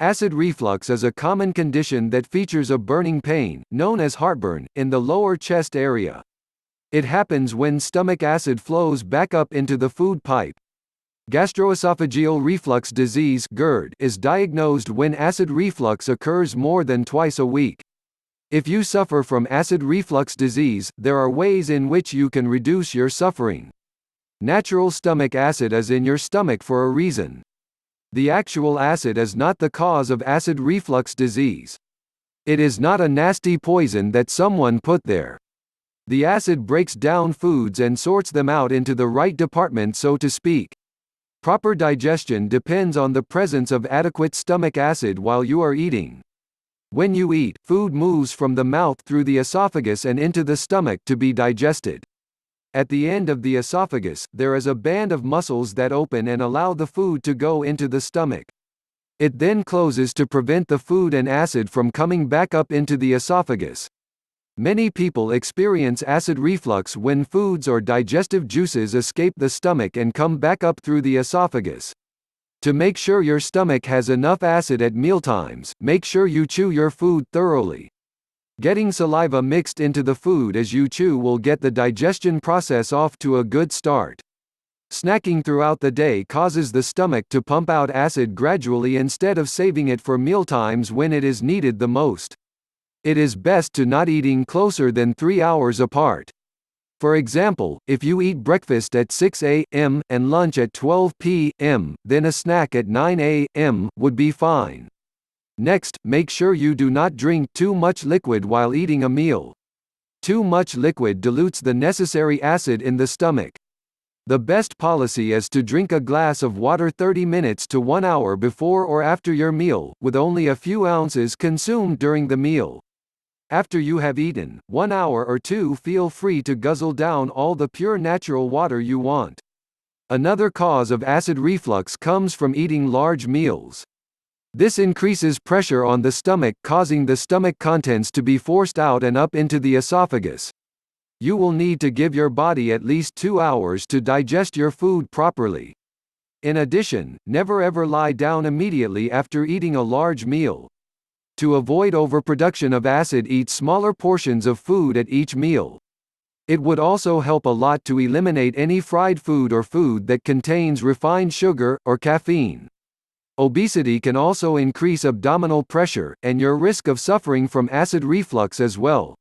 Acid reflux is a common condition that features a burning pain, known as heartburn, in the lower chest area. It happens when stomach acid flows back up into the food pipe. Gastroesophageal reflux disease (GERD) is diagnosed when acid reflux occurs more than twice a week. If you suffer from acid reflux disease, there are ways in which you can reduce your suffering. Natural stomach acid is in your stomach for a reason. The actual acid is not the cause of acid reflux disease. It is not a nasty poison that someone put there. The acid breaks down foods and sorts them out into the right department, so to speak. Proper digestion depends on the presence of adequate stomach acid while you are eating. When you eat, food moves from the mouth through the esophagus and into the stomach to be digested. At the end of the esophagus, there is a band of muscles that open and allow the food to go into the stomach. It then closes to prevent the food and acid from coming back up into the esophagus. Many people experience acid reflux when foods or digestive juices escape the stomach and come back up through the esophagus. To make sure your stomach has enough acid at mealtimes, make sure you chew your food thoroughly. Getting saliva mixed into the food as you chew will get the digestion process off to a good start. Snacking throughout the day causes the stomach to pump out acid gradually instead of saving it for mealtimes when it is needed the most. It is best to not eating closer than 3 hours apart. For example, if you eat breakfast at 6 a.m. and lunch at 12 p.m., then a snack at 9 a.m. would be fine. Next, make sure you do not drink too much liquid while eating a meal. Too much liquid dilutes the necessary acid in the stomach. The best policy is to drink a glass of water 30 minutes to 1 hour before or after your meal, with only a few ounces consumed during the meal. After you have eaten, 1 hour or two, feel free to guzzle down all the pure natural water you want. Another cause of acid reflux comes from eating large meals. This increases pressure on the stomach, causing the stomach contents to be forced out and up into the esophagus. You will need to give your body at least 2 hours to digest your food properly. In addition, never ever lie down immediately after eating a large meal. To avoid overproduction of acid, eat smaller portions of food at each meal. It would also help a lot to eliminate any fried food or food that contains refined sugar or caffeine. Obesity can also increase abdominal pressure, and your risk of suffering from acid reflux as well.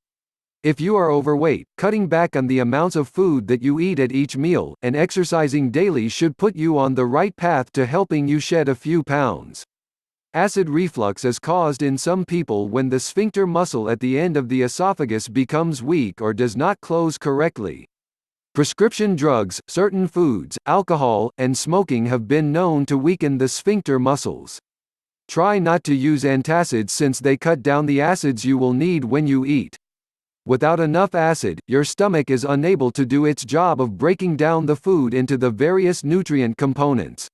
If you are overweight, cutting back on the amounts of food that you eat at each meal, and exercising daily should put you on the right path to helping you shed a few pounds. Acid reflux is caused in some people when the sphincter muscle at the end of the esophagus becomes weak or does not close correctly. Prescription drugs, certain foods, alcohol, and smoking have been known to weaken the sphincter muscles. Try not to use antacids since they cut down the acids you will need when you eat. Without enough acid, your stomach is unable to do its job of breaking down the food into the various nutrient components.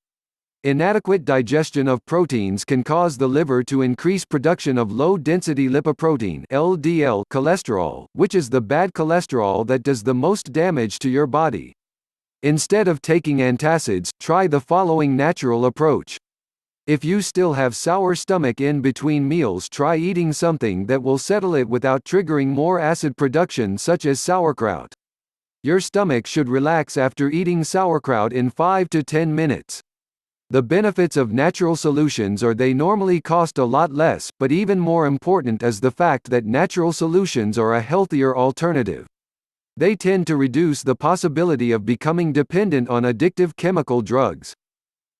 Inadequate digestion of proteins can cause the liver to increase production of low-density lipoprotein (LDL) cholesterol, which is the bad cholesterol that does the most damage to your body. Instead of taking antacids, try the following natural approach. If you still have sour stomach in between meals, try eating something that will settle it without triggering more acid production, such as sauerkraut. Your stomach should relax after eating sauerkraut in 5 to 10 minutes. The benefits of natural solutions are they normally cost a lot less, but even more important is the fact that natural solutions are a healthier alternative. They tend to reduce the possibility of becoming dependent on addictive chemical drugs.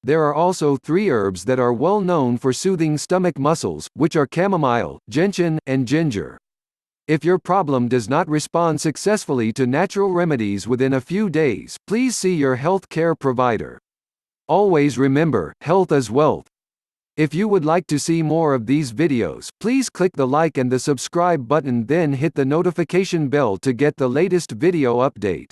There are also 3 herbs that are well known for soothing stomach muscles, which are chamomile, gentian, and ginger. If your problem does not respond successfully to natural remedies within a few days, please see your health care provider. Always remember, health is wealth. If you would like to see more of these videos, please click the like and the subscribe button, then hit the notification bell to get the latest video update.